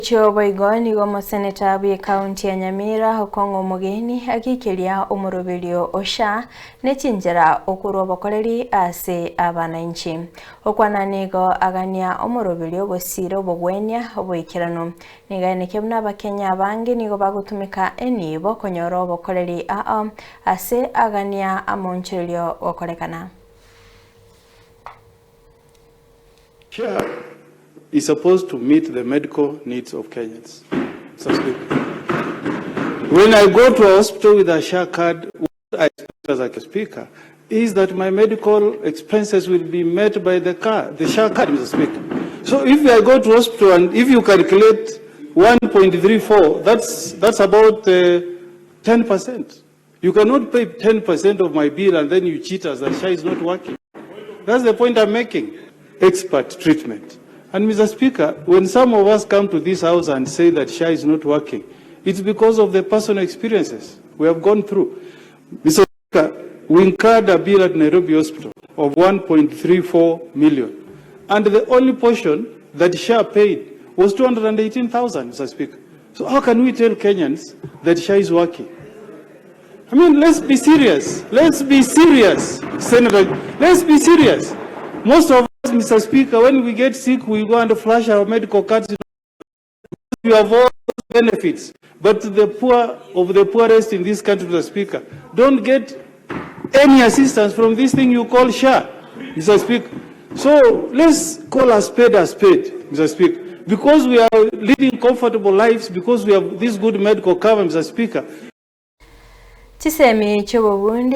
Choboigo nigo Seneta bwe kaunti ya Nyamira Okong'o mugeni agikeria Omoberio osha nechinjera okuru obokoreri ase abananchi okwananigo agania Omoberio bosiro bogwenya oboikirano niganeke buna abakenya abange nigo bagutumika enibo konyoro obokoreri ase agania amoncherio okorekana. Sure. Is supposed to meet the medical needs of Kenyans. When I go to a hospital with a share card, what I expect as a speaker is that my medical expenses will be met by the share card, Mr. Speaker. So if I go to hospital and if you calculate 1.34, that's about 10%. You cannot pay 10% of my bill and then you cheat us that share is not working. That's the point I'm making. Expert treatment. And Mr. Speaker, when some of us come to this house and say that SHA is not working, it's because of the personal experiences we have gone through. Mr. Speaker, we incurred a bill at Nairobi Hospital of 1.34 million. And the only portion that SHA paid was 218,000, Mr. Speaker. So how can we tell Kenyans that SHA is working? I mean, let's be serious. Let's be serious, Senator. Let's be serious. Most of Mr. Speaker, when we get sick, we go and flash our medical cards. We have all benefits. But the poor of the poorest in this country, Mr. Speaker, don't get any assistance from this thing you call SHA, Mr. Speaker. So let's call a spade, Mr. Speaker. Because we are leading comfortable lives, because we have this good medical cover, Mr. Speaker. Chisemi chobo